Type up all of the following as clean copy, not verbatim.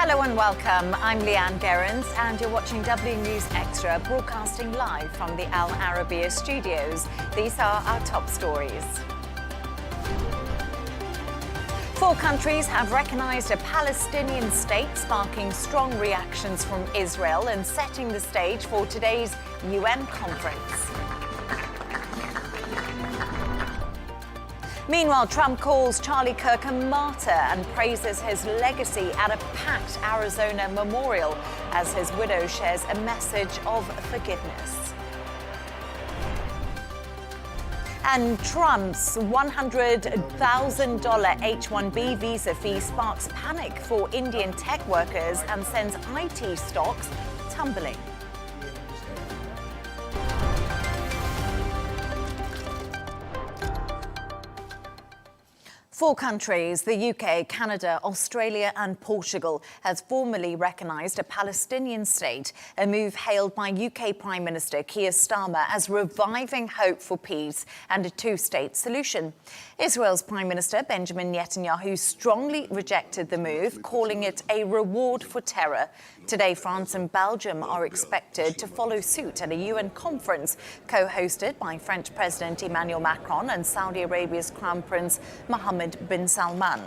Hello and welcome. I'm Leigh-Ann Gerrans and you're watching W News Extra, broadcasting live from the Al Arabiya studios. These are our top stories. 4 countries have recognised a Palestinian state, sparking strong reactions from Israel and setting the stage for today's UN conference. Meanwhile, Trump calls Charlie Kirk a martyr and praises his legacy at a packed Arizona memorial as his widow shares a message of forgiveness. And Trump's $100,000 H-1B visa fee sparks panic for Indian tech workers and sends IT stocks tumbling. Four countries, the UK, Canada, Australia and Portugal, has formally recognised a Palestinian state, a move hailed by UK Prime Minister Keir Starmer as reviving hope for peace and a two-state solution. Israel's Prime Minister Benjamin Netanyahu strongly rejected the move, calling it a reward for terror. Today, France and Belgium are expected to follow suit at a UN conference co-hosted by French President Emmanuel Macron and Saudi Arabia's Crown Prince Mohammed bin Salman.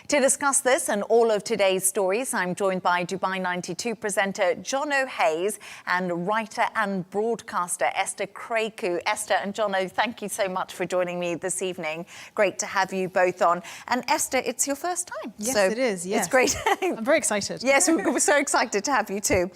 To discuss this and all of today's stories, I'm joined by Dubai 92 presenter Jono Hayes and writer and broadcaster Esther Krakue. Esther and Jono, thank you so much for joining me this evening. Great to have you both on. And Esther, it's your first time. Yes, so it is. Yes. It's great. I'm very excited. Yes, we're so excited to have you too.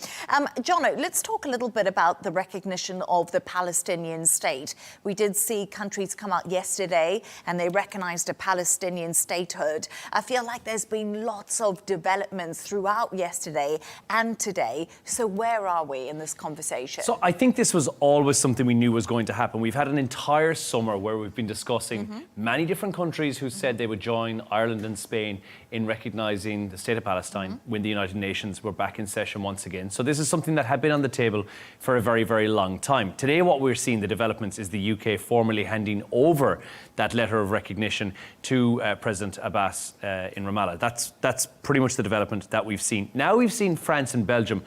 Jono, let's talk a little bit about the recognition of the Palestinian state. We did see countries come out yesterday and they recognised a Palestinian statehood. I feel like there's been lots of developments throughout yesterday and today. So where are we in this conversation? So I think this was always something we knew was going to happen. We've had an entire summer where we've been discussing many different countries who said they would join Ireland and Spain in recognising the State of Palestine when the United Nations were back in session once again. So this is something that had been on the table for a very, very long time. Today what we're seeing, the developments, is the UK formally handing over that letter of recognition to President Abbas in Ramallah. That's pretty much the development that we've seen. Now we've seen France and Belgium,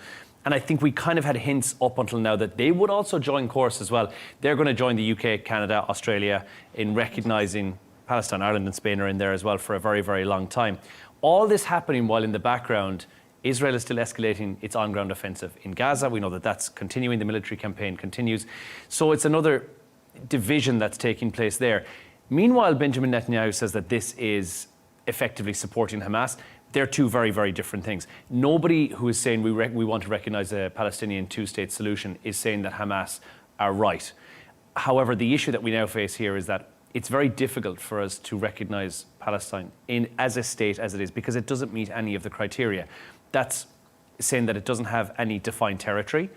and I think we kind of had hints up until now that they would also join course as well. They're going to join the UK, Canada, Australia in recognising Palestine. Ireland and Spain are in there as well for a very, very long time. All this happening while in the background, Israel is still escalating its on-ground offensive in Gaza. We know that that's continuing. The military campaign continues. So it's another division that's taking place there. Meanwhile, Benjamin Netanyahu says that this is effectively supporting Hamas. They're two very, very different things. Nobody who is saying we want to recognise a Palestinian two-state solution is saying that Hamas are right. However, the issue that we now face here is that it's very difficult for us to recognise Palestine as a state as it is because it doesn't meet any of the criteria. That's saying that it doesn't have any defined territory,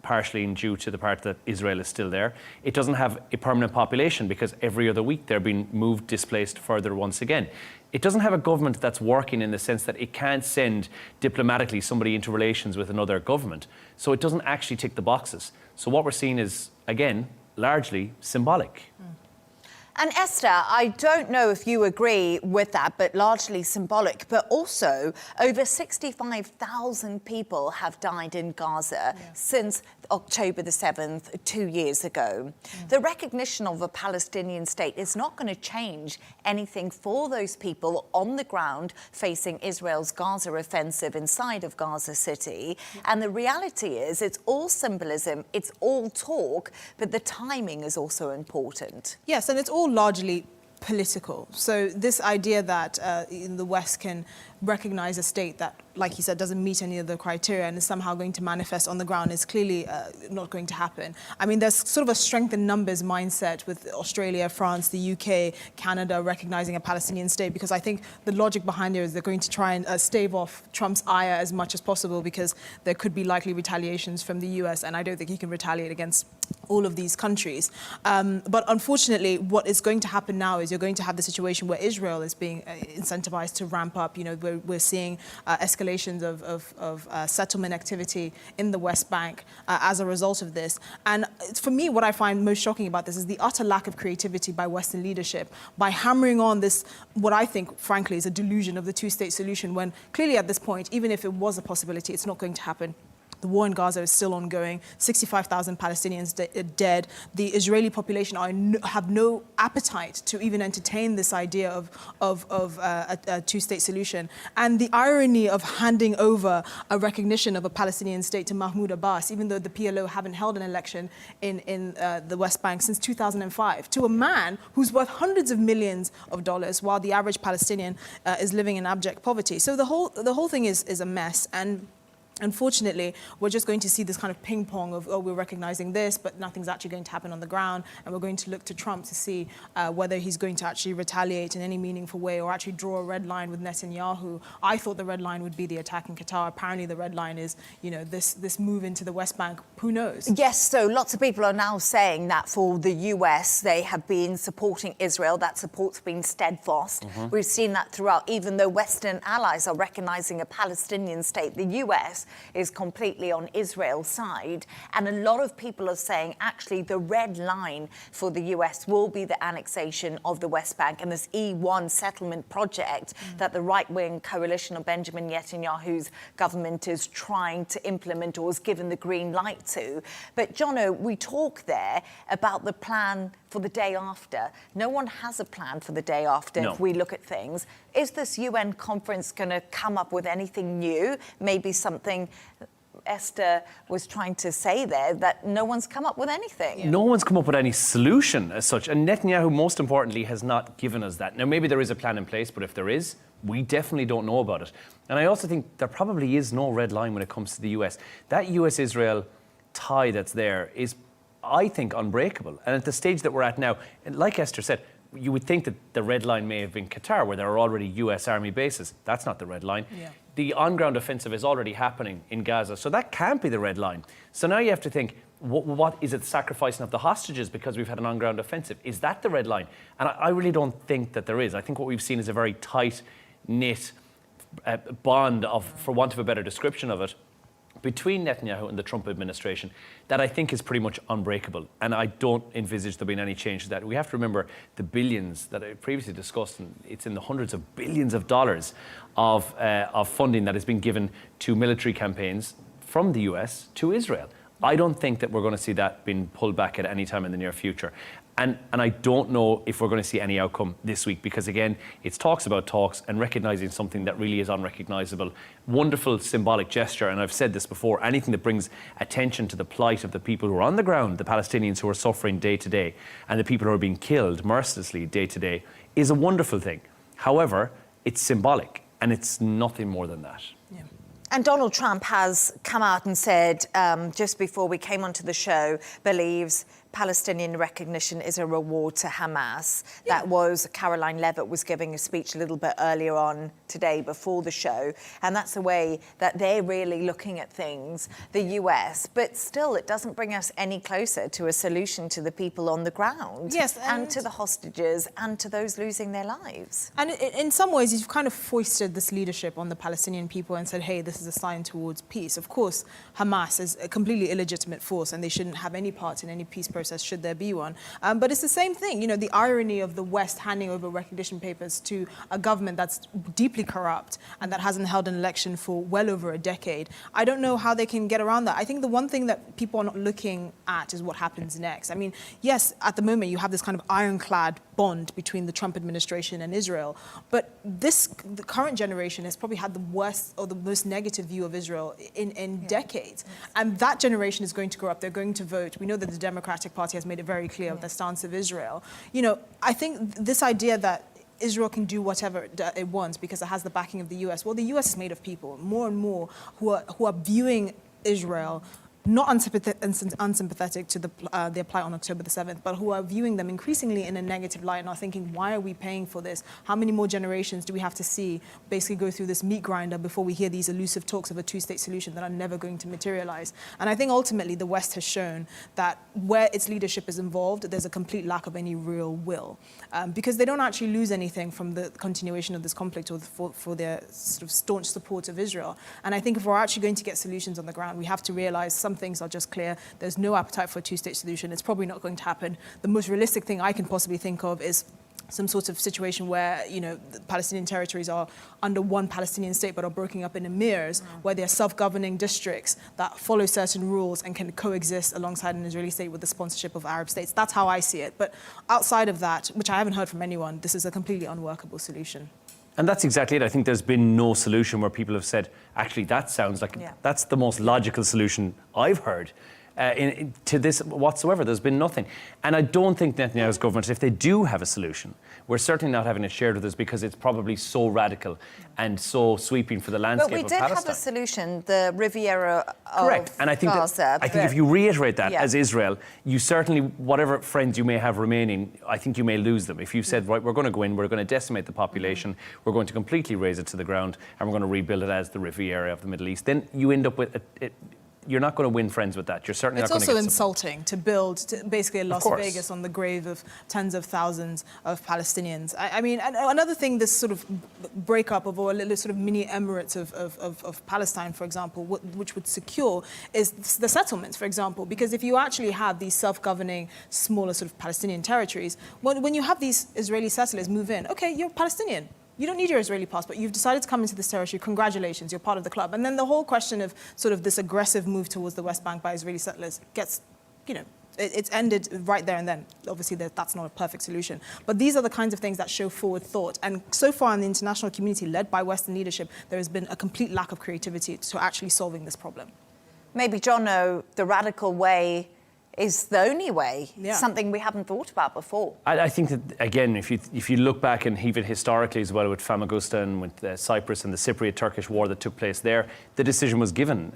partially due to the part that Israel is still there. It doesn't have a permanent population because every other week they're being moved, displaced further once again. It doesn't have a government that's working in the sense that it can't send diplomatically somebody into relations with another government. So it doesn't actually tick the boxes. So what we're seeing is, again, largely symbolic. And Esther, I don't know if you agree with that, but largely symbolic. But also, over 65,000 people have died in Gaza since October the 7th, 2 years ago. The recognition of a Palestinian state is not going to change anything for those people on the ground facing Israel's Gaza offensive inside of Gaza City. And the reality is, it's all symbolism, it's all talk, but the timing is also important. Yes, and it's all largely political. So this idea that the West can recognize a state that, like you said, doesn't meet any of the criteria and is somehow going to manifest on the ground is clearly not going to happen. I mean, there's sort of a strength in numbers mindset with Australia, France, the UK, Canada recognizing a Palestinian state, because I think the logic behind it is they're going to try and stave off Trump's ire as much as possible because there could be likely retaliations from the US, and I don't think he can retaliate against all of these countries. But unfortunately, what is going to happen now is you're going to have the situation where Israel is being incentivized to ramp up. You know, we're seeing escalations of settlement activity in the West Bank as a result of this. And for me, what I find most shocking about this is the utter lack of creativity by Western leadership, by hammering on this, what I think, frankly, is a delusion of the two-state solution, when clearly at this point, even if it was a possibility, it's not going to happen. The war in Gaza is still ongoing. 65,000 Palestinians dead. The Israeli population have no appetite to even entertain this idea of a two-state solution. And the irony of handing over a recognition of a Palestinian state to Mahmoud Abbas, even though the PLO haven't held an election in the West Bank since 2005, to a man who's worth hundreds of millions of dollars, while the average Palestinian is living in abject poverty. So the whole thing is a mess. And unfortunately, we're just going to see this kind of ping pong of, oh, we're recognizing this, but nothing's actually going to happen on the ground. And we're going to look to Trump to see whether he's going to actually retaliate in any meaningful way or actually draw a red line with Netanyahu. I thought the red line would be the attack in Qatar. Apparently, the red line is, this move into the West Bank. Who knows? Yes, so lots of people are now saying that for the US, they have been supporting Israel. That support's been steadfast. We've seen that throughout, even though Western allies are recognizing a Palestinian state. The US is completely on Israel's side. And a lot of people are saying, actually, the red line for the US will be the annexation of the West Bank and this E1 settlement project that the right-wing coalition of Benjamin Netanyahu's government is trying to implement or has given the green light to. But, Jono, we talk there about the plan for the day after. No one has a plan for the day after if we look at things. Is this UN conference going to come up with anything new? Maybe something Esther was trying to say there, that no one's come up with anything. No one's come up with any solution as such. And Netanyahu, most importantly, has not given us that. Now, maybe there is a plan in place, but if there is, we definitely don't know about it. And I also think there probably is no red line when it comes to the US. That US-Israel tie that's there is, I think, unbreakable. And at the stage that we're at now, and like Esther said, you would think that the red line may have been Qatar, where there are already US army bases. That's not the red line. The on-ground offensive is already happening in Gaza, so that can't be the red line. So now you have to think, what is it, sacrificing of the hostages because we've had an on-ground offensive? Is that the red line? And I really don't think that there is. I think what we've seen is a very tight-knit bond of, for want of a better description of it, between Netanyahu and the Trump administration that I think is pretty much unbreakable. And I don't envisage there being any change to that. We have to remember the billions that I previously discussed, and it's in the hundreds of billions of dollars of funding that has been given to military campaigns from the US to Israel. I don't think that we're going to see that being pulled back at any time in the near future. And I don't know if we're going to see any outcome this week because, again, it's talks about talks and recognising something that really is unrecognisable. Wonderful symbolic gesture, and I've said this before, anything that brings attention to the plight of the people who are on the ground, the Palestinians who are suffering day to day, and the people who are being killed mercilessly day to day, is a wonderful thing. However, it's symbolic, and it's nothing more than that. Yeah. And Donald Trump has come out and said, just before we came onto the show, believes Palestinian recognition is a reward to Hamas. That was, Caroline Levitt was giving a speech a little bit earlier on today before the show. And that's the way that they're really looking at things, the US. But still, it doesn't bring us any closer to a solution to the people on the ground. Yes, and to the hostages and to those losing their lives. And in some ways, you've kind of foisted this leadership on the Palestinian people and said, hey, this is a sign towards peace. Of course, Hamas is a completely illegitimate force and they shouldn't have any part in any peace process should there be one. But it's the same thing, the irony of the West handing over recognition papers to a government that's deeply corrupt and that hasn't held an election for well over a decade. I don't know how they can get around that. I think the one thing that people are not looking at is what happens next. I mean, yes, at the moment you have this kind of ironclad bond between the Trump administration and Israel, but the current generation has probably had the worst or the most negative view of Israel in decades. And that generation is going to grow up. They're going to vote. We know that the Democratic Party has made it very clear of the stance of Israel. I think this idea that Israel can do whatever it wants because it has the backing of the US. Well, the US is made of people, more and more, who are viewing Israel not unsympathetic to the plight on October the 7th, but who are viewing them increasingly in a negative light and are thinking, why are we paying for this? How many more generations do we have to see basically go through this meat grinder before we hear these elusive talks of a two-state solution that are never going to materialize? And I think ultimately the West has shown that where its leadership is involved, there's a complete lack of any real will, because they don't actually lose anything from the continuation of this conflict or for their sort of staunch support of Israel. And I think if we're actually going to get solutions on the ground, we have to realize some things are just clear. There's no appetite for a two-state solution. It's probably not going to happen. The most realistic thing I can possibly think of is some sort of situation where, you know, the Palestinian territories are under one Palestinian state but are broken up in emirs, where they're self-governing districts that follow certain rules and can coexist alongside an Israeli state with the sponsorship of Arab states. That's how I see it. But outside of that, which I haven't heard from anyone, this is a completely unworkable solution. And that's exactly it. I think there's been no solution where people have said, actually, that sounds like that's the most logical solution I've heard to this whatsoever. There's been nothing. And I don't think Netanyahu's government, if they do have a solution, we're certainly not having it shared with us because it's probably so radical and so sweeping for the landscape of Palestine. But we did have a solution, the Riviera of Correct. And I think Gaza. I think if you reiterate that as Israel, you certainly, whatever friends you may have remaining, I think you may lose them. If you said, right, we're going to go in, we're going to decimate the population, we're going to completely raze it to the ground, and we're going to rebuild it as the Riviera of the Middle East, then you end up with you're not going to win friends with that. You're certainly not going to get It's also insulting to build basically a Las Vegas on the grave of tens of thousands of Palestinians. I mean, another thing, this sort of breakup of, or a little sort of mini emirates of Palestine, for example, which would secure is the settlements, for example, because if you actually have these self-governing, smaller sort of Palestinian territories, when you have these Israeli settlers move in, okay, you're Palestinian. You don't need your Israeli passport. You've decided to come into this territory. Congratulations, you're part of the club. And then the whole question of sort of this aggressive move towards the West Bank by Israeli settlers gets, you know, it's ended right there and then. Obviously, that's not a perfect solution. But these are the kinds of things that show forward thought. And so far in the international community, led by Western leadership, there has been a complete lack of creativity to actually solving this problem. Maybe, Jono, the radical way is the only way, something we haven't thought about before. I think that, again, if you look back and even historically as well with Famagusta and with Cyprus and the Cypriot-Turkish war that took place there, the decision was given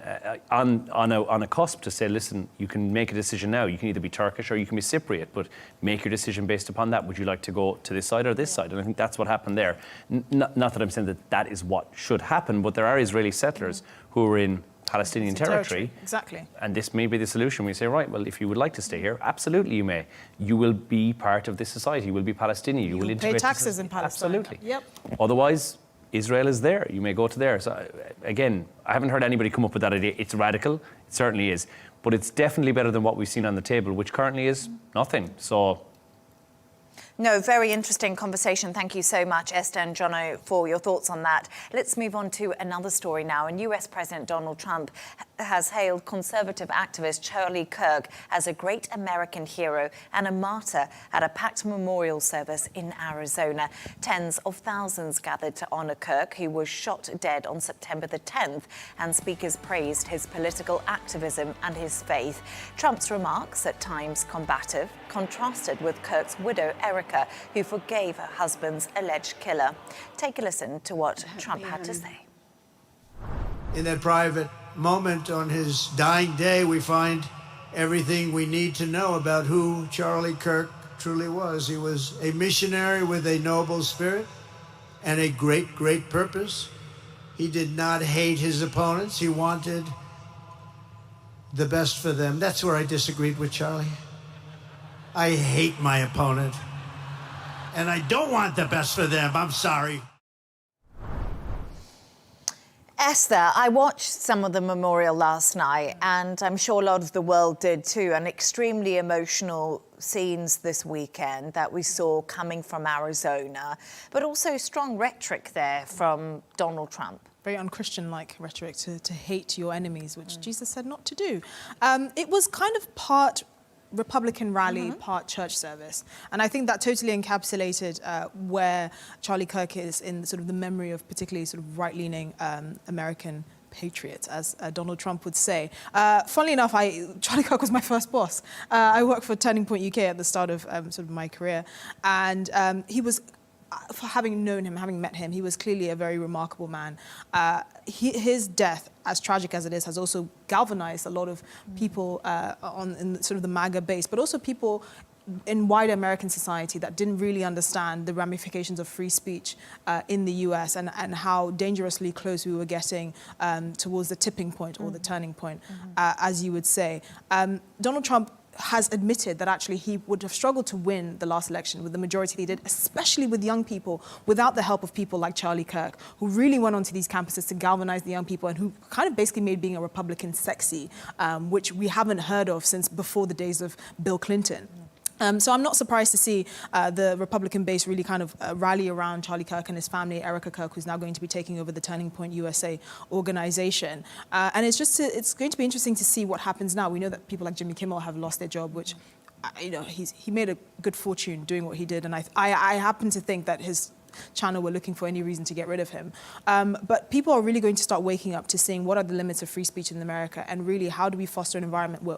on a cusp to say, listen, you can make a decision now. You can either be Turkish or you can be Cypriot, but make your decision based upon that. Would you like to go to this side or this side? And I think that's what happened there. Not that I'm saying that is what should happen, but there are Israeli settlers who are in Palestinian territory. Exactly. And this may be the solution. We say, right, well, if you would like to stay here, absolutely you may. You will be part of this society. You will be Palestinian. You will integrate. Pay taxes in Palestine. Absolutely. Yep. Otherwise, Israel is there. You may go to there. So, again, I haven't heard anybody come up with that idea. It's radical. It certainly is. But it's definitely better than what we've seen on the table, which currently is nothing. So... No, very interesting conversation. Thank you so much, Esther and Jono, for your thoughts on that. Let's move on to another story now. And US President Donald Trump has hailed conservative activist Charlie Kirk as a great American hero and a martyr at a packed memorial service in Arizona. Tens of thousands gathered to honor Kirk, who was shot dead on September the 10th, and speakers praised his political activism and his faith. Trump's remarks, at times combative, contrasted with Kirk's widow, Erica, who forgave her husband's alleged killer. Take a listen to what Trump had to say. In that private moment on his dying day, we find everything we need to know about who Charlie Kirk truly was. He was a missionary with a noble spirit and a great, great purpose. He did not hate his opponents. He wanted the best for them. That's where I disagreed with Charlie. I hate my opponent, and I don't want the best for them. I'm sorry. Esther, I watched some of the memorial last night, and I'm sure a lot of the world did too, and extremely emotional scenes this weekend that we saw coming from Arizona, but also strong rhetoric there from Donald Trump. Very unchristian-like rhetoric to hate your enemies, which Jesus said not to do. It was kind of part Republican rally, part church service. And I think that totally encapsulated where Charlie Kirk is in sort of the memory of particularly sort of right-leaning American patriots, as Donald Trump would say. Funnily enough, Charlie Kirk was my first boss. I worked for Turning Point UK at the start of sort of my career. And he was for having known him, having met him, he was clearly a very remarkable man. His death, as tragic as it is, has also galvanized a lot of people in sort of the MAGA base, but also people in wider American society that didn't really understand the ramifications of free speech in the US and how dangerously close we were getting towards the tipping point or the turning point, as you would say. Donald Trump has admitted that actually he would have struggled to win the last election with the majority he did, especially with young people, without the help of people like Charlie Kirk, who really went onto these campuses to galvanize the young people and who kind of basically made being a Republican sexy, which we haven't heard of since before the days of Bill Clinton. So I'm not surprised to see the Republican base really kind of rally around Charlie Kirk and his family, Erica Kirk, who's now going to be taking over the Turning Point USA organization. And it's going to be interesting to see what happens now. We know that people like Jimmy Kimmel have lost their job, which, he made a good fortune doing what he did. And I happen to think that his channel were looking for any reason to get rid of him. But people are really going to start waking up to seeing what are the limits of free speech in America and really how do we foster an environment where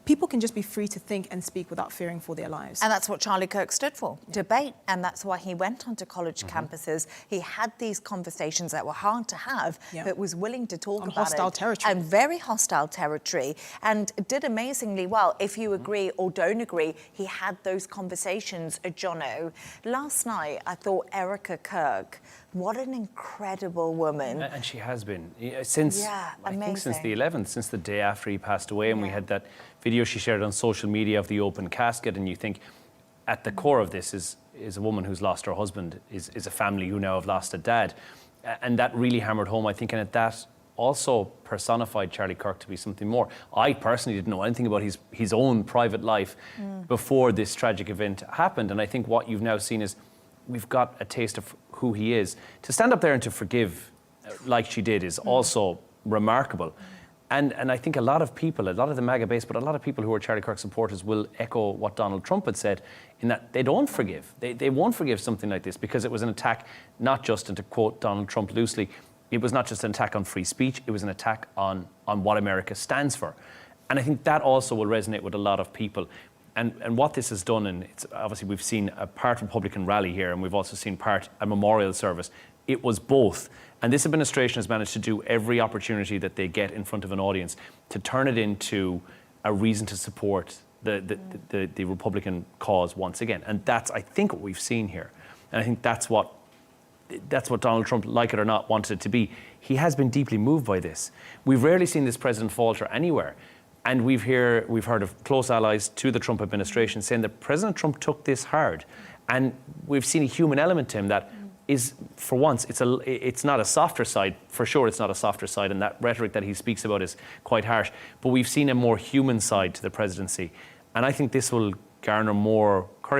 people can just be free to think and speak without fearing for their lives. And that's what Charlie Kirk stood for, debate. And that's why he went onto college campuses. He had these conversations that were hard to have, but was willing to talk about hostile territory. And very hostile territory. And did amazingly well. If you agree or don't agree, he had those conversations, Jono. Last night, I thought Erica Kirk, what an incredible woman. And she has been. Since, I think since the 11th, since the day after he passed away, and we had that video she shared on social media of the open casket, and you think at the core of this is a woman who's lost her husband, is a family who now have lost a dad. And that really hammered home, I think, and that also personified Charlie Kirk to be something more. I personally didn't know anything about his own private life before this tragic event happened, and I think what you've now seen is we've got a taste of who he is. To stand up there and to forgive like she did is also remarkable. And I think a lot of people, a lot of the MAGA base, but a lot of people who are Charlie Kirk supporters will echo what Donald Trump had said in that they don't forgive. They won't forgive something like this because it was an attack, not just, and to quote Donald Trump loosely, it was not just an attack on free speech, it was an attack on what America stands for. And I think that also will resonate with a lot of people. And what this has done, and it's obviously we've seen a part Republican rally here, and we've also seen part a memorial service. It was both. And this administration has managed to do every opportunity that they get in front of an audience to turn it into a reason to support the Republican cause once again. And that's, I think, what we've seen here. And I think that's what Donald Trump, like it or not, wanted it to be. He has been deeply moved by this. We've rarely seen this president falter anywhere. And we've heard of close allies to the Trump administration saying that President Trump took this hard. And we've seen a human element to him that is, for once, it's not a softer side. For sure, it's not a softer side. And that rhetoric that he speaks about is quite harsh. But we've seen a more human side to the presidency. And I think this will curry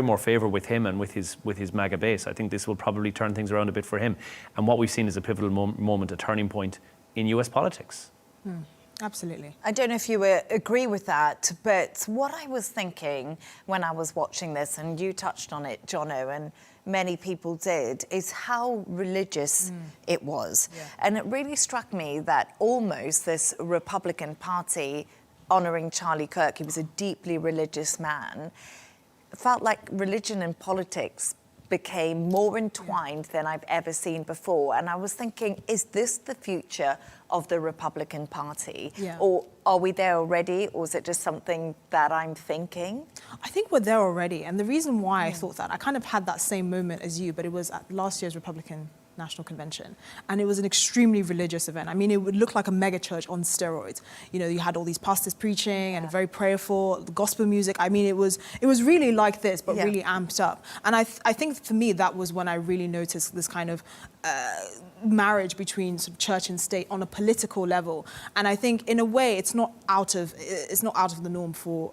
more favour with him and with his MAGA base. I think this will probably turn things around a bit for him. And what we've seen is a pivotal moment, a turning point in US politics. Absolutely. I don't know if you agree with that, but what I was thinking when I was watching this, and you touched on it, Jono, and many people did, is how religious it was. Yeah. And it really struck me that almost this Republican Party honouring Charlie Kirk, he was a deeply religious man, felt like religion and politics became more entwined than I've ever seen before. And I was thinking, is this the future of the Republican Party? Yeah. Or are we there already? Or is it just something that I'm thinking? I think we're there already. And the reason why I thought that, I kind of had that same moment as you, but it was at last year's Republican National Convention. And it was an extremely religious event. I mean, it would look like a mega church on steroids. You know, you had all these pastors preaching and very prayerful, the gospel music. I mean, it was really like this, but really amped up. And I think for me, that was when I really noticed this kind of marriage between sort of church and state on a political level. And I think in a way it's not out of the norm for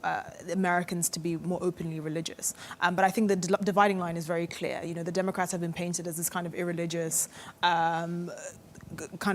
Americans to be more openly religious. But I think the dividing line is very clear. You know, the Democrats have been painted as this kind of irreligious, kind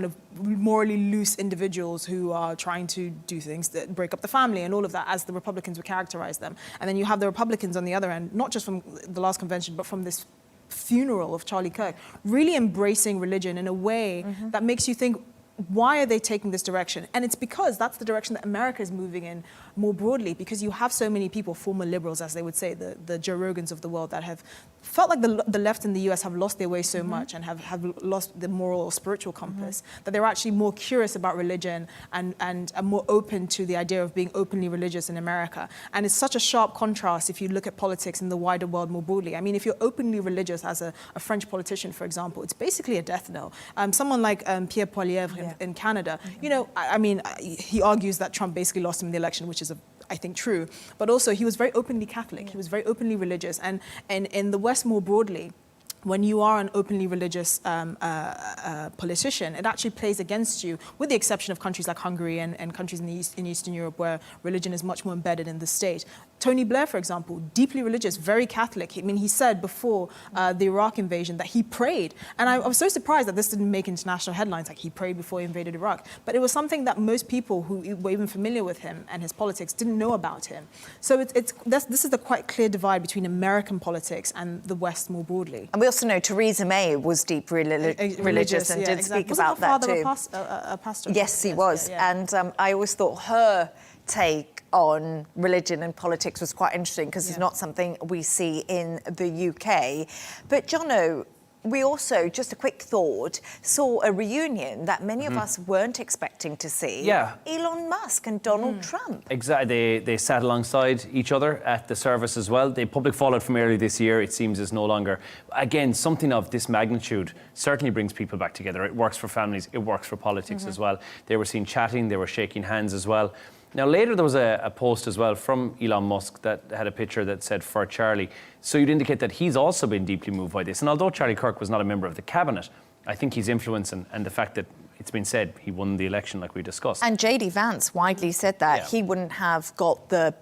of morally loose individuals who are trying to do things that break up the family and all of that, as the Republicans would characterize them. And then you have the Republicans on the other end, not just from the last convention, but from this funeral of Charlie Kirk, really embracing religion in a way that makes you think, why are they taking this direction? And it's because that's the direction that America is moving in more broadly, because you have so many people, former liberals, as they would say, the Joe Rogans of the world, that have felt like the left in the US have lost their way so much and have lost the moral or spiritual compass, that they're actually more curious about religion and are more open to the idea of being openly religious in America. And it's such a sharp contrast if you look at politics in the wider world more broadly. I mean, if you're openly religious as a French politician, for example, it's basically a death knell. Someone like Pierre Poilievre in Canada, you know, I mean, he argues that Trump basically lost him the election, which is I think true, but also he was very openly Catholic. He was very openly religious, and in the West more broadly, when you are an openly religious politician, it actually plays against you, with the exception of countries like Hungary and countries in Eastern Europe where religion is much more embedded in the state. Tony Blair, for example, deeply religious, very Catholic. I mean, he said before the Iraq invasion that he prayed. And I was so surprised that this didn't make international headlines, like he prayed before he invaded Iraq. But it was something that most people who were even familiar with him and his politics didn't know about him. So this is the quite clear divide between American politics and the West more broadly. And we also know Theresa May was deeply religious and did speak about that too. Wasn't her father a pastor? Yes, he was. Yeah. And I always thought her take on religion and politics was quite interesting, because it's not something we see in the UK. But Jono, we also, just a quick thought, saw a reunion that many of us weren't expecting to see. Yeah. Elon Musk and Donald Trump. Exactly. They sat alongside each other at the service as well. The public fallout from earlier this year, it seems, is no longer. Again, something of this magnitude certainly brings people back together. It works for families. It works for politics as well. They were seen chatting. They were shaking hands as well. Now, later there was a post as well from Elon Musk that had a picture that said, "For Charlie." So you'd indicate that he's also been deeply moved by this. And although Charlie Kirk was not a member of the cabinet, I think his influence and the fact that it's been said he won the election, like we discussed. And J.D. Vance widely said that he wouldn't have got the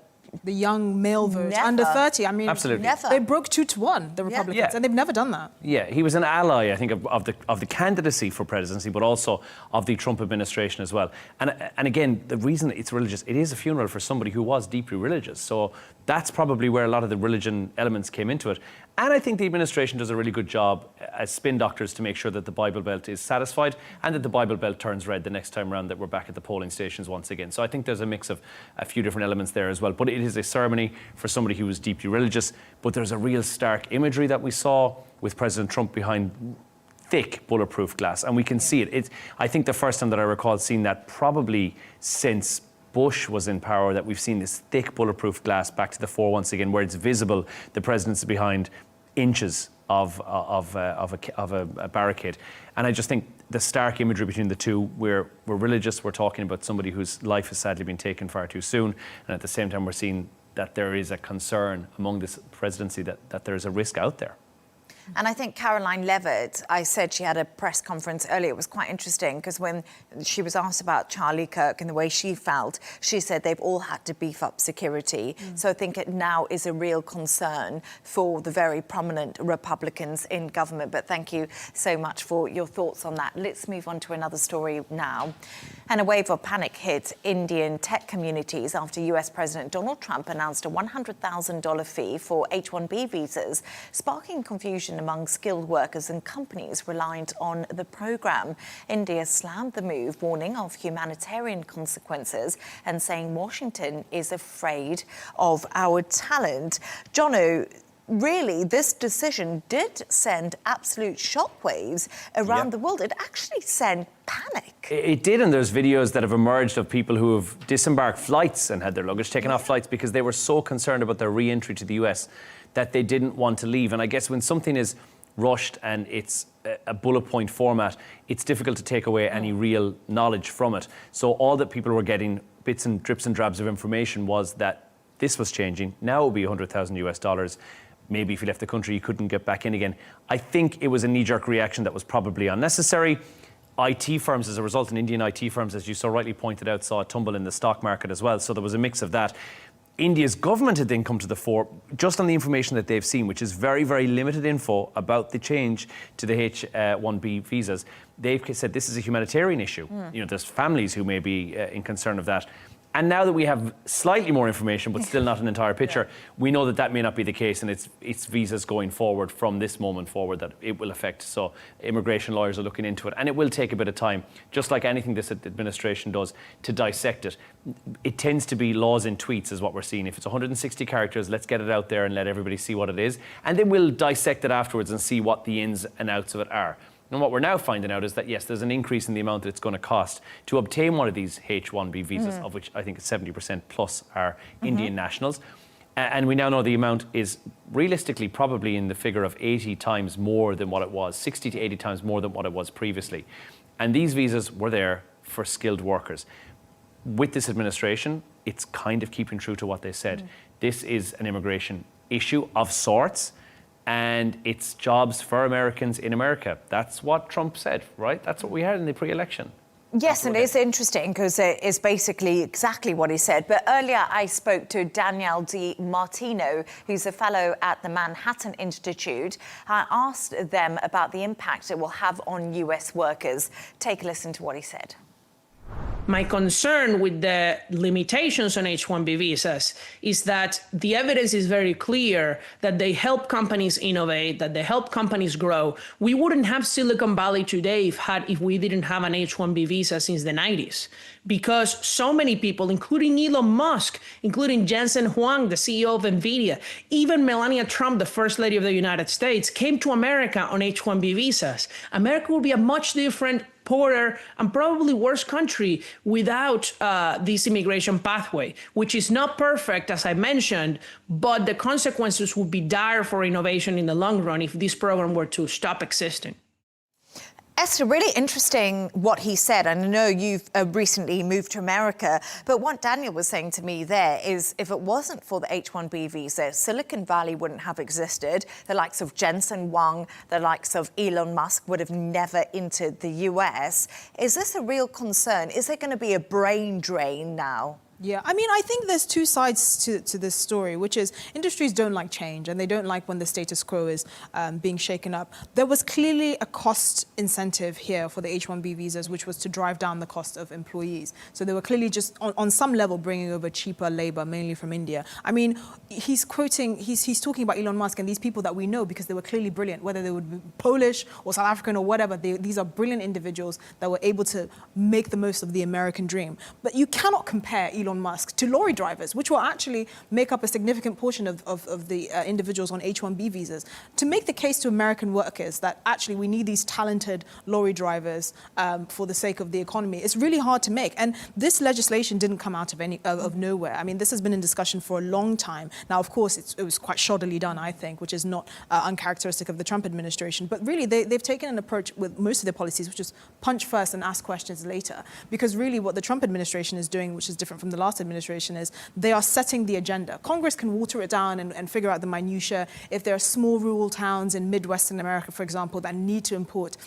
young male vote, Never. under 30. I mean, Absolutely. Never. They broke 2-1, the Republicans, and they've never done that. Yeah, he was an ally, I think, of the candidacy for presidency, but also of the Trump administration as well. And again, the reason it's religious, it is a funeral for somebody who was deeply religious. So that's probably where a lot of the religion elements came into it. And I think the administration does a really good job as spin doctors to make sure that the Bible Belt is satisfied and that the Bible Belt turns red the next time around that we're back at the polling stations once again. So I think there's a mix of a few different elements there as well. But it is a ceremony for somebody who was deeply religious. But there's a real stark imagery that we saw with President Trump behind thick bulletproof glass. And we can see it. I think the first time that I recall seeing that probably since Bush was in power, that we've seen this thick bulletproof glass back to the fore once again, where it's visible the president's behind inches of a barricade. And I just think the stark imagery between the two, we're religious, we're talking about somebody whose life has sadly been taken far too soon, and at the same time we're seeing that there is a concern among this presidency that there is a risk out there. And I think Caroline Levitt, I said she had a press conference earlier. It was quite interesting because when she was asked about Charlie Kirk and the way she felt, she said they've all had to beef up security. So I think it now is a real concern for the very prominent Republicans in government. But thank you so much for your thoughts on that. Let's move on to another story now. And a wave of panic hit Indian tech communities after US President Donald Trump announced a $100,000 fee for H-1B visas, sparking confusion among skilled workers and companies reliant on the program. India slammed the move, warning of humanitarian consequences and saying Washington is afraid of our talent. Jono, really, this decision did send absolute shockwaves around the world. It actually sent panic. It did, and there's videos that have emerged of people who have disembarked flights and had their luggage taken off flights because they were so concerned about their re-entry to the US that they didn't want to leave. And I guess when something is rushed and it's a bullet point format, it's difficult to take away any real knowledge from it. So all that people were getting, bits and drips and drabs of information, was that this was changing. Now it would be $100,000. Maybe if you left the country, you couldn't get back in again. I think it was a knee-jerk reaction that was probably unnecessary. IT firms, as a result, and Indian IT firms, as you so rightly pointed out, saw a tumble in the stock market as well. So there was a mix of that. India's government had then come to the fore, just on the information that they've seen, which is very, very limited info about the change to the H-1B visas. They've said this is a humanitarian issue. You know, there's families who may be in concern of that. And now that we have slightly more information, but still not an entire picture, we know that that may not be the case, and it's visas going forward from this moment forward that it will affect. So immigration lawyers are looking into it, and it will take a bit of time, just like anything this administration does, to dissect it. It tends to be laws in tweets is what we're seeing. If it's 160 characters, let's get it out there and let everybody see what it is, and then we'll dissect it afterwards and see what the ins and outs of it are. And what we're now finding out is that, yes, there's an increase in the amount that it's going to cost to obtain one of these H-1B visas, of which I think 70% plus are Indian nationals. And we now know the amount is realistically probably in the figure of 80 times more than what it was, 60 to 80 times more than what it was previously. And these visas were there for skilled workers. With this administration, it's kind of keeping true to what they said. This is an immigration issue of sorts, and it's jobs for Americans in America. That's what Trump said, right? That's what we had in the pre-election. Yes, and it's interesting because it's basically exactly what he said. But earlier I spoke to Danielle Di Martino, who's a fellow at the Manhattan Institute. I asked them about the impact it will have on US workers. Take a listen to what he said. My concern with the limitations on H-1B visas is that the evidence is very clear that they help companies innovate, that they help companies grow. We wouldn't have Silicon Valley today if we didn't have an H-1B visa since the 90s, because so many people, including Elon Musk, including Jensen Huang, the CEO of NVIDIA, even Melania Trump, the First Lady of the United States, came to America on H-1B visas. America will be a much different, poorer, and probably worse country without this immigration pathway, which is not perfect, as I mentioned, but the consequences would be dire for innovation in the long run if this program were to stop existing. Esther, really interesting what he said. And I know you've recently moved to America, but what Daniel was saying to me there is if it wasn't for the H-1B visa, Silicon Valley wouldn't have existed. The likes of Jensen Huang, the likes of Elon Musk would have never entered the US. Is this a real concern? Is there going to be a brain drain now? Yeah, I mean, I think there's two sides to this story, which is industries don't like change and they don't like when the status quo is being shaken up. There was clearly a cost incentive here for the H-1B visas, which was to drive down the cost of employees. So they were clearly just on some level bringing over cheaper labor, mainly from India. I mean, he's talking about Elon Musk and these people that we know because they were clearly brilliant, whether they would be Polish or South African or whatever. These are brilliant individuals that were able to make the most of the American dream. But you cannot compare Elon Musk to lorry drivers, which will actually make up a significant portion of the individuals on H-1B visas. To make the case to American workers that actually we need these talented lorry drivers for the sake of the economy, it's really hard to make. And this legislation didn't come out of nowhere. I mean, this has been in discussion for a long time. Now, of course, it was quite shoddily done, I think, which is not uncharacteristic of the Trump administration. But really, they've taken an approach with most of their policies, which is punch first and ask questions later. Because really what the Trump administration is doing, which is different from the last administration, is they are setting the agenda. Congress can water it down and figure out the minutiae. If there are small rural towns in Midwestern America, for example, that need to import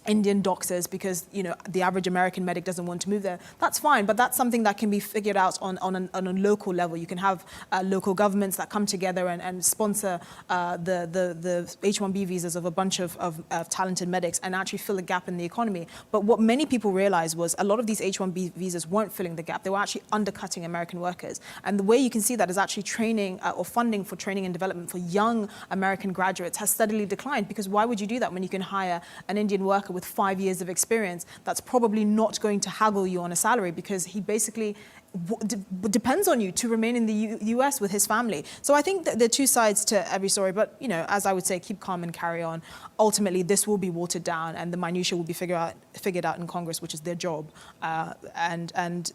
Indian doctors because, you know, the average American medic doesn't want to move there, that's fine, but that's something that can be figured out on a local level. You can have local governments that come together and sponsor the H-1B visas of a bunch of talented medics and actually fill a gap in the economy. But what many people realized was a lot of these H-1B visas weren't filling the gap. They were actually undercutting American workers. And the way you can see that is actually training or funding for training and development for young American graduates has steadily declined, because why would you do that when you can hire an Indian worker with 5 years of experience that's probably not going to haggle you on a salary because he basically depends on you to remain in the US with his family. So I think that there are two sides to every story, but, you know, as I would say, keep calm and carry on. Ultimately, this will be watered down and the minutiae will be figured out in Congress, which is their job. And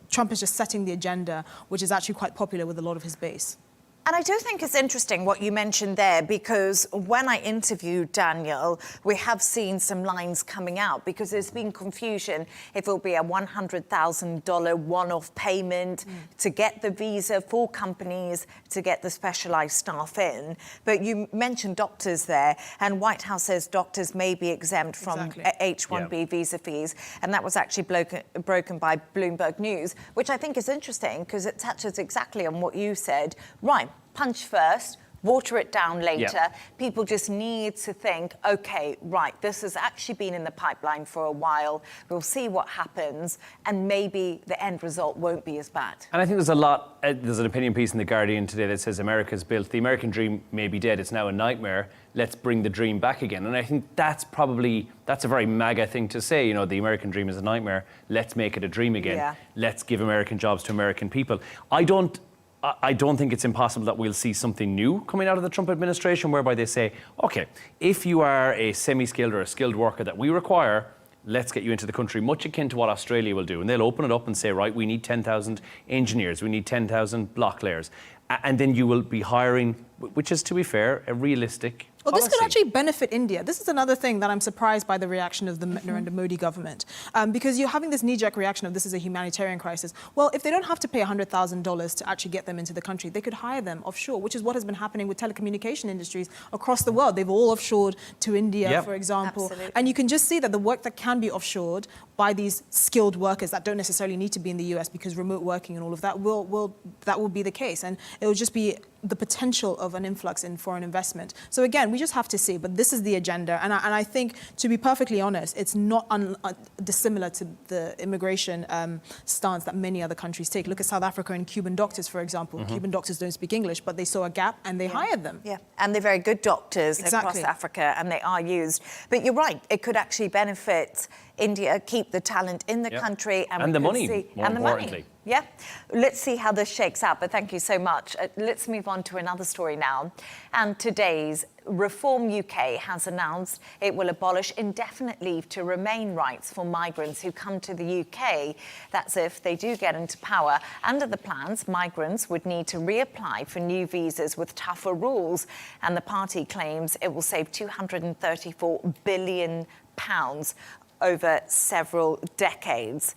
Trump is just setting the agenda, which is actually quite popular with a lot of his base. And I do think it's interesting what you mentioned there, because when I interviewed Daniel, we have seen some lines coming out because there's been confusion if it'll be a $100,000 one-off payment to get the visa for companies to get the specialized staff in. But you mentioned doctors there, and White House says doctors may be exempt from H-1B visa fees. And that was actually broken by Bloomberg News, which I think is interesting because it touches exactly on what you said. Right. Punch first, water it down later. Yeah. People just need to think, okay, right, this has actually been in the pipeline for a while. We'll see what happens, and maybe the end result won't be as bad. And I think there's an opinion piece in The Guardian today that says America's built, the American dream may be dead, it's now a nightmare, let's bring the dream back again. And I think that's a very MAGA thing to say, the American dream is a nightmare, let's make it a dream again. Yeah. Let's give American jobs to American people. I don't think it's impossible that we'll see something new coming out of the Trump administration whereby they say, okay, if you are a semi-skilled or a skilled worker that we require, let's get you into the country, much akin to what Australia will do. And they'll open it up and say, right, we need 10,000 engineers, we need 10,000 block layers. And then you will be hiring, which is, to be fair, a realistic Well, policy. this could actually benefit India. This is another thing that I'm surprised by the reaction of the Narendra Modi government. Because you're having this knee-jerk reaction of this is a humanitarian crisis. Well, if they don't have to pay $100,000 to actually get them into the country, they could hire them offshore, which is what has been happening with telecommunication industries across the world. They've all offshored to India, for example. Absolutely. And you can just see that the work that can be offshored by these skilled workers that don't necessarily need to be in the US because remote working and all of that will be the case. And it will just be the potential of an influx in foreign investment. So again, we just have to see, but this is the agenda. And I think, to be perfectly honest, it's not dissimilar to the immigration stance that many other countries take. Look at South Africa and Cuban doctors, for example. Cuban doctors don't speak English, but they saw a gap and they hired them. Yeah, and they're very good doctors across Africa, and they are used. But you're right, it could actually benefit India, keep the talent in the country. And the money, more importantly. Yeah, let's see how this shakes out, but thank you so much. Let's move on to another story now. And today's Reform UK has announced it will abolish indefinite leave to remain rights for migrants who come to the UK. That's if they do get into power. Under the plans, migrants would need to reapply for new visas with tougher rules. And the party claims it will save £234 billion over several decades.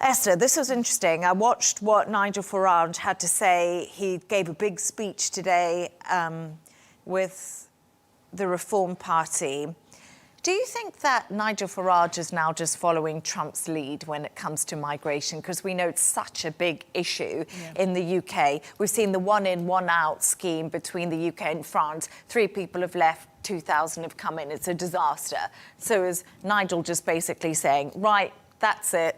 Esther, this was interesting. I watched what Nigel Farage had to say. He gave a big speech today with the Reform Party. Do you think that Nigel Farage is now just following Trump's lead when it comes to migration? Because we know it's such a big issue in the UK. We've seen the one-in, one-out scheme between the UK and France. 3 people have left, 2,000 have come in. It's a disaster. So is Nigel just basically saying, right, that's it,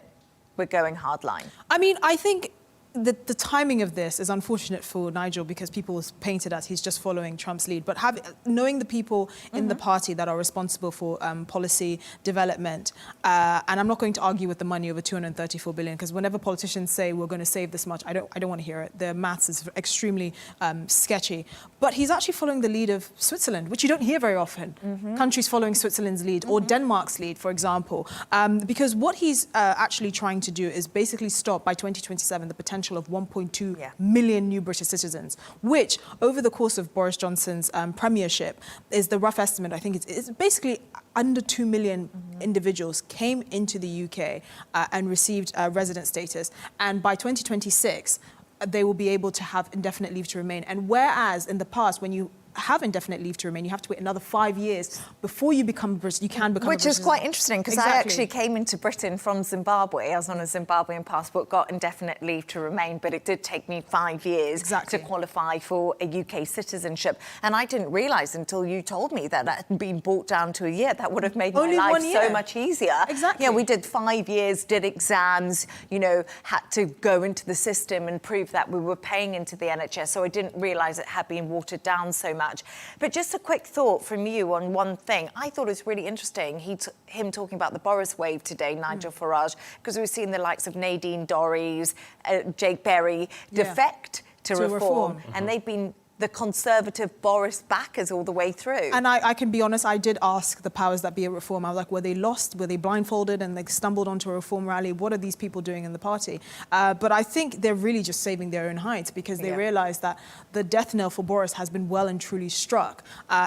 we're going hardline? I mean, I think the timing of this is unfortunate for Nigel because people was painted as he's just following Trump's lead. But knowing the people in the party that are responsible for policy development, and I'm not going to argue with the money over 234 billion because whenever politicians say we're going to save this much, I don't want to hear it. Their maths is extremely sketchy. But he's actually following the lead of Switzerland, which you don't hear very often. Countries following Switzerland's lead or Denmark's lead, for example, because what he's actually trying to do is basically stop by 2027 the potential of 1.2 million new British citizens, which over the course of Boris Johnson's premiership is the rough estimate. I think it's basically under 2 million individuals came into the UK and received resident status. And by 2026, they will be able to have indefinite leave to remain. And whereas in the past, when you have indefinite leave to remain, you have to wait another 5 years before you become British. You can become Which a British is quite citizen. interesting because I actually came into Britain from Zimbabwe. I was on a Zimbabwean passport, got indefinite leave to remain, but it did take me 5 years to qualify for a UK citizenship. And I didn't realise until you told me that had been brought down to a year. That would have made my life so much easier. Exactly. Yeah, we did 5 years, did exams, had to go into the system and prove that we were paying into the NHS. So I didn't realise it had been watered down so much. But just a quick thought from you on one thing. I thought it was really interesting, him talking about the Boris wave today, Nigel Farage, because we've seen the likes of Nadine Dorries, Jake Berry defect to reform. And they've been the Conservative Boris backers all the way through. And I can be honest, I did ask the powers that be at Reform. I was like, were they lost? Were they blindfolded and they stumbled onto a Reform rally? What are these people doing in the party? But I think they're really just saving their own hides because they realise that the death knell for Boris has been well and truly struck.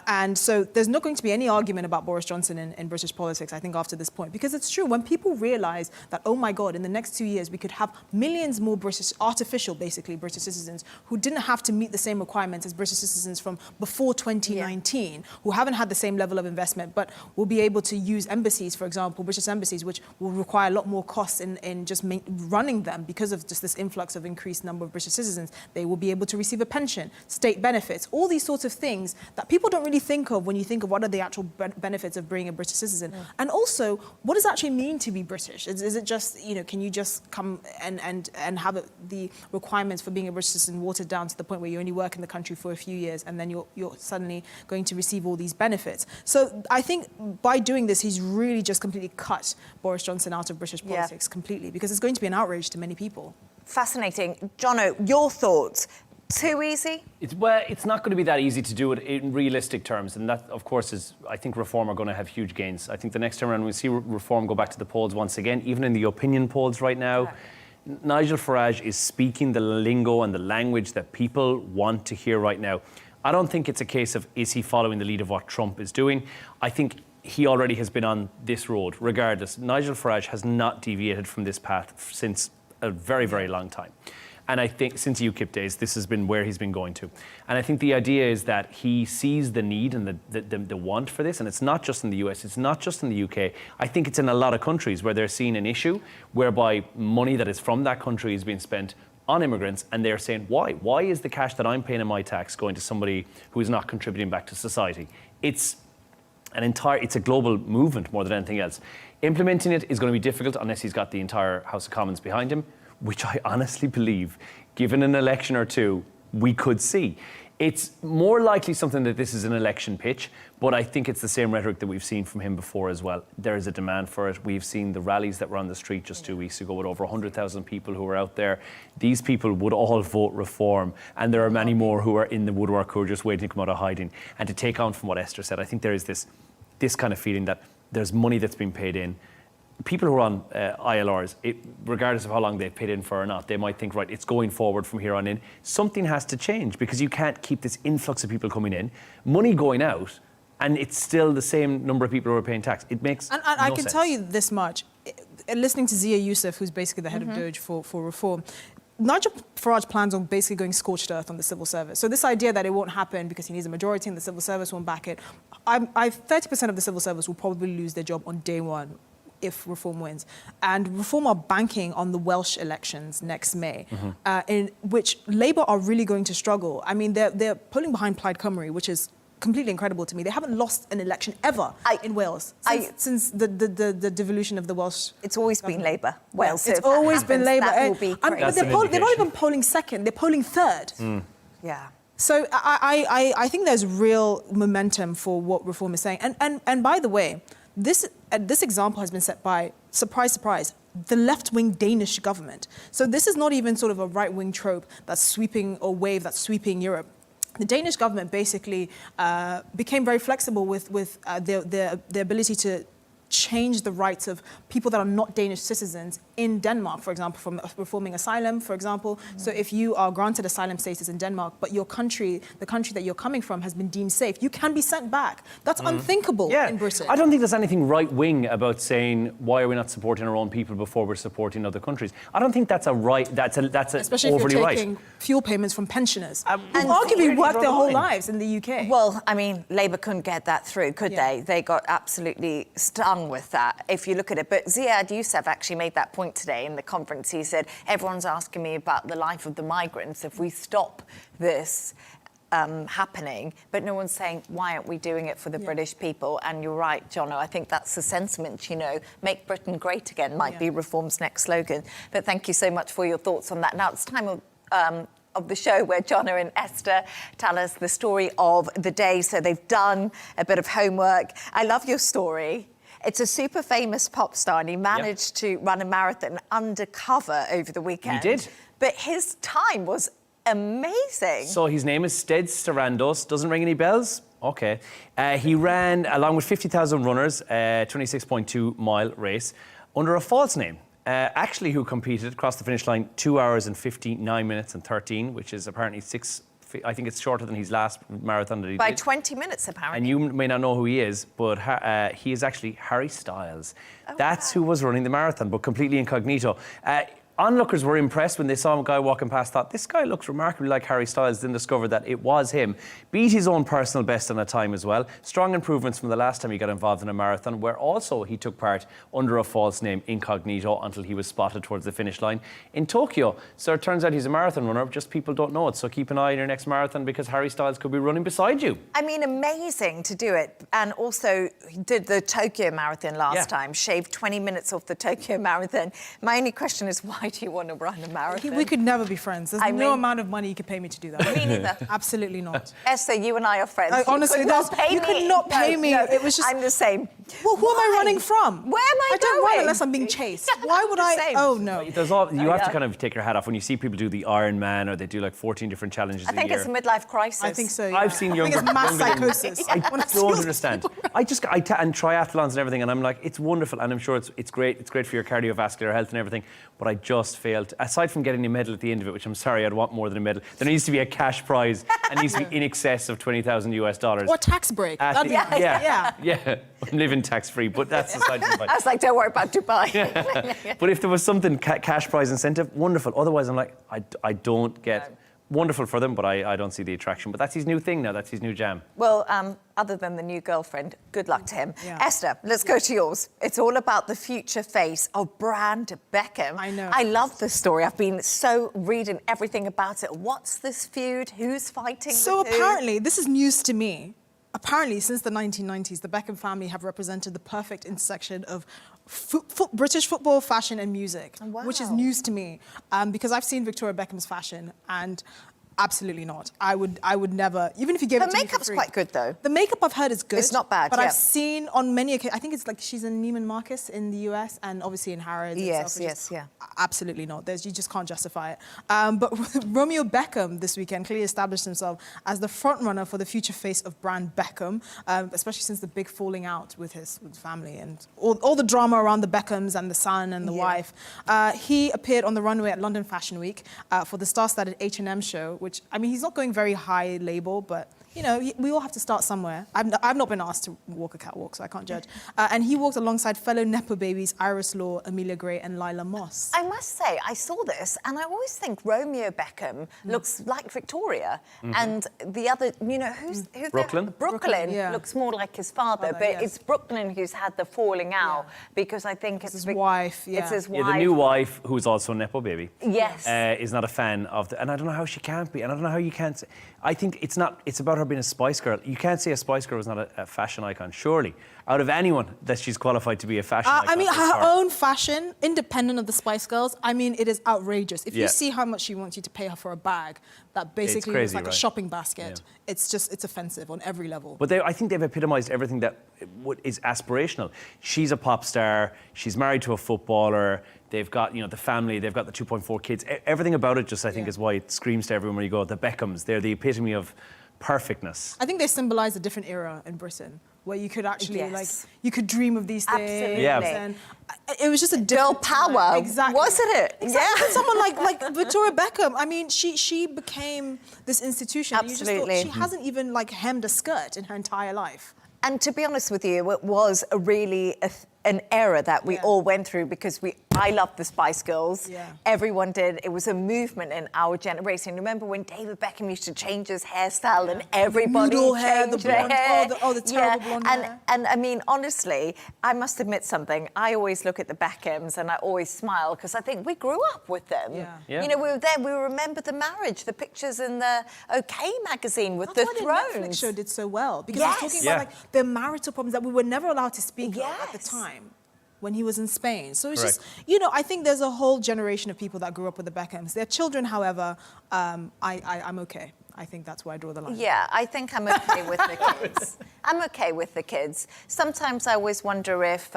And so there's not going to be any argument about Boris Johnson in British politics, I think, after this point. Because it's true, when people realise that, oh my God, in the next 2 years, we could have millions more artificial, basically, British citizens who didn't have to meet the same requirements clients as British citizens from before 2019 who haven't had the same level of investment, but will be able to use embassies, for example, British embassies, which will require a lot more costs in just running them because of just this influx of increased number of British citizens. They will be able to receive a pension, state benefits, all these sorts of things that people don't really think of when you think of what are the actual benefits of being a British citizen. And also, what does it actually mean to be British? Is it just, you know, can you just come and have the requirements for being a British citizen watered down to the point where you only work in the country for a few years and then you're suddenly going to receive all these benefits? So I think by doing this, he's really just completely cut Boris Johnson out of British politics completely, because it's going to be an outrage to many people. Fascinating. Jono, your thoughts? Too easy? It's not going to be that easy to do it in realistic terms. And that, of course, is, I think Reform are going to have huge gains. I think the next time around, we'll see Reform go back to the polls once again, even in the opinion polls right now. Nigel Farage is speaking the lingo and the language that people want to hear right now. I don't think it's a case of, is he following the lead of what Trump is doing? I think he already has been on this road, regardless. Nigel Farage has not deviated from this path since a very, very long time. And I think since UKIP days, this has been where he's been going to. And I think the idea is that he sees the need and the want for this. And it's not just in the US, it's not just in the UK. I think it's in a lot of countries where they're seeing an issue whereby money that is from that country is being spent on immigrants, and they're saying, why? Why is the cash that I'm paying in my tax going to somebody who is not contributing back to society? It's a global movement more than anything else. Implementing it is going to be difficult unless he's got the entire House of Commons behind him, which I honestly believe, given an election or two, we could see. It's more likely something that this is an election pitch, but I think it's the same rhetoric that we've seen from him before as well. There is a demand for it. We've seen the rallies that were on the street just 2 weeks ago with over 100,000 people who were out there. These people would all vote Reform, and there are many more who are in the woodwork who are just waiting to come out of hiding. And to take on from what Esther said, I think there is this kind of feeling that there's money that's been paid in. People who are on ILRs, regardless of how long they've paid in for or not, they might think, right, it's going forward from here on in. Something has to change, because you can't keep this influx of people coming in, money going out, and it's still the same number of people who are paying tax. It makes no I can sense. tell you this much. Listening to Zia Youssef, who's basically the head of Doge for Reform, Nigel Farage plans on basically going scorched earth on the civil service. So this idea that it won't happen because he needs a majority and the civil service won't back it, 30% of the civil service will probably lose their job on day one if Reform wins. And Reform are banking on the Welsh elections next May, in which Labour are really going to struggle. I mean, they're pulling behind Plaid Cymru, which is completely incredible to me. They haven't lost an election ever in Wales since the devolution of the Welsh. It's always been Labour. Wales. So it's always been Labour. That will be but they're not even polling second. They're polling third. Yeah. So I think there's real momentum for what Reform is saying. And by the way, this example has been set by, surprise, surprise, the left-wing Danish government. So this is not even sort of a right-wing trope that's sweeping, or wave that's sweeping Europe. The Danish government basically became very flexible with their ability to change the rights of people that are not Danish citizens in Denmark, for example, from reforming asylum, for example. So if you are granted asylum status in Denmark, but your country, the country that you're coming from, has been deemed safe, you can be sent back. That's unthinkable in Britain. I don't think there's anything right-wing about saying, why are we not supporting our own people before we're supporting other countries? I don't think that's Especially overly if you're right. taking fuel payments from pensioners who arguably worked their whole lives in the UK. Well, I mean, Labour couldn't get that through, could they? They got absolutely stung with that, if you look at it. But Ziad Youssef actually made that point today in the conference. He said, everyone's asking me about the life of the migrants. If we stop this happening, but no one's saying, why aren't we doing it for the British people? And you're right, Jono, I think that's the sentiment, you know, make Britain great again might be Reform's next slogan. But thank you so much for your thoughts on that. Now it's time of the show where Jono and Esther tell us the story of the day. So they've done a bit of homework. I love your story. It's a super famous pop star, and he managed to run a marathon undercover over the weekend. He did. But his time was amazing. So his name is Steds Starandos. Doesn't ring any bells? Okay. He ran, along with 50,000 runners, a 26.2 mile race under a false name. Actually, who competed across the finish line 2 hours and 59 minutes and 13, which is apparently I think it's shorter than his last marathon that he did. By 20 minutes, apparently. And you may not know who he is, but he is actually Harry Styles. That's who was running the marathon, but completely incognito. onlookers were impressed when they saw a guy walking past, thought, this guy looks remarkably like Harry Styles, then discovered that it was him. Beat his own personal best on a time as well. Strong improvements from the last time he got involved in a marathon, where also he took part under a false name, incognito, until he was spotted towards the finish line in Tokyo. So it turns out he's a marathon runner, just people don't know it. So keep an eye on your next marathon, because Harry Styles could be running beside you. I mean, amazing to do it. And also he did the Tokyo Marathon last time, shaved 20 minutes off the Tokyo Marathon. My only question is, why do you want to run a marathon? We could never be friends. There's no amount of money you could pay me to do that. Me neither. Absolutely not. Esther, you and I are friends. Honestly, you could not pay me. No, it was just. I'm the same. Well, who am I running from? Where am I going? I don't run unless I'm being chased. Why would I? Same. Oh no. You have to kind of take your hat off when you see people do the Ironman, or they do like 14 different challenges I think it's a midlife crisis. I think so. Yeah. I've seen younger. I think it's mass psychosis. I don't understand. And triathlons and everything, and I'm like, it's wonderful, and I'm sure it's great. It's great for your cardiovascular health and everything. But I just failed. Aside from getting a medal at the end of it, which I'm sorry, I'd want more than a medal. There needs to be a cash prize, and needs to be in excess of $20,000 Or tax break. Yeah. I'm living tax free, but that's aside from the point. I was like, don't worry about Dubai. But if there was something cash prize incentive, wonderful. Otherwise, I'm like, I don't get. No. Wonderful for them, but I don't see the attraction. But that's his new thing now. That's his new jam. Well, other than the new girlfriend, good luck to him. Yeah. Esther, let's go to yours. It's all about the future face of Brand Beckham. I know. I love this story. I've been reading everything about it. What's this feud? Who's fighting So with who? apparently, this is news to me. Apparently, since the 1990s, the Beckham family have represented the perfect intersection of British football, fashion, and music, which is news to me, because I've seen Victoria Beckham's fashion, and absolutely not. I would never, even if you gave it to me for free. The makeup's quite good, though. The makeup I've heard is good. It's not bad, But yeah. I've seen on many occasions, I think it's like she's in Neiman Marcus in the US, and obviously in Harrods. Yes, and stuff, yeah. Absolutely not. You just can't justify it. But Romeo Beckham this weekend clearly established himself as the front runner for the future face of Brand Beckham, especially since the big falling out with his family and all the drama around the Beckhams and the son and the wife. He appeared on the runway at London Fashion Week for the star-studded H&M show, which, I mean, he's not going very high label, but you know, we all have to start somewhere. I've not been asked to walk a catwalk, so I can't judge. And he walked alongside fellow Nepo babies Iris Law, Amelia Gray, and Lila Moss. I must say, I saw this, and I always think Romeo Beckham looks like Victoria. And the other, you know, who's Brooklyn? Brooklyn yeah. looks more like his father, but yes. it's Brooklyn who's had the falling out, because I think it's his wife, It's his wife. Yeah, the new wife, who's also a Nepo baby, Yes. is not a fan of and I don't know how she can't be, and I don't know how you can't say. I think it's about her being a Spice Girl. You can't say a Spice Girl was not a fashion icon, surely. Out of anyone that she's qualified to be a fashion icon. I mean, her own fashion, independent of the Spice Girls, I mean, it is outrageous. If you see how much she wants you to pay her for a bag that basically looks like a shopping basket, it's offensive on every level. But I think they've epitomised everything that is aspirational. She's a pop star, she's married to a footballer, they've got, you know, the family, they've got the 2.4 kids. Everything about it just, I think, is why it screams to everyone where you go, the Beckhams, they're the epitome of perfectness. I think they symbolise a different era in Britain, where you could actually, Yes. you could dream of these things. Absolutely. Yeah. And it was just a Girl different power, time. Exactly. wasn't it? Exactly. And someone like Victoria Beckham, I mean, she became this institution. Absolutely. You just thought she hasn't even hemmed a skirt in her entire life. And to be honest with you, it was an era that we all went through, because I loved the Spice Girls. Yeah. Everyone did. It was a movement in our generation. Remember when David Beckham used to change his hairstyle and everybody noodle hair, changed the their blonde, hair? the terrible blonde hair. And I mean, honestly, I must admit something. I always look at the Beckhams and I always smile, because I think we grew up with them. Yeah. You know, we were there. We remember the marriage, the pictures in the OK magazine with That's the why thrones. the Netflix show did so well, because Yes. it's talking about their marital problems that we were never allowed to speak of at the Yes. time when he was in Spain. So it's Correct. just, you know, I think there's a whole generation of people that grew up with the Beckhams. Their children, however, I'm okay. I think that's where I draw the line. Yeah, I think I'm okay with the kids. I'm okay with the kids. Sometimes I always wonder if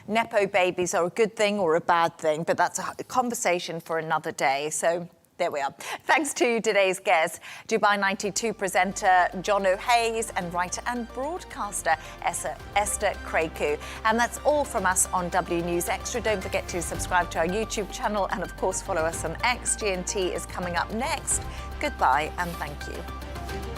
Nepo babies are a good thing or a bad thing, but that's a conversation for another day. So there we are. Thanks to today's guests, Dubai 92 presenter Jono Hayes and writer and broadcaster Esther Krakue. And that's all from us on W News Extra. Don't forget to subscribe to our YouTube channel and, of course, follow us on X. G&T is coming up next. Goodbye and thank you.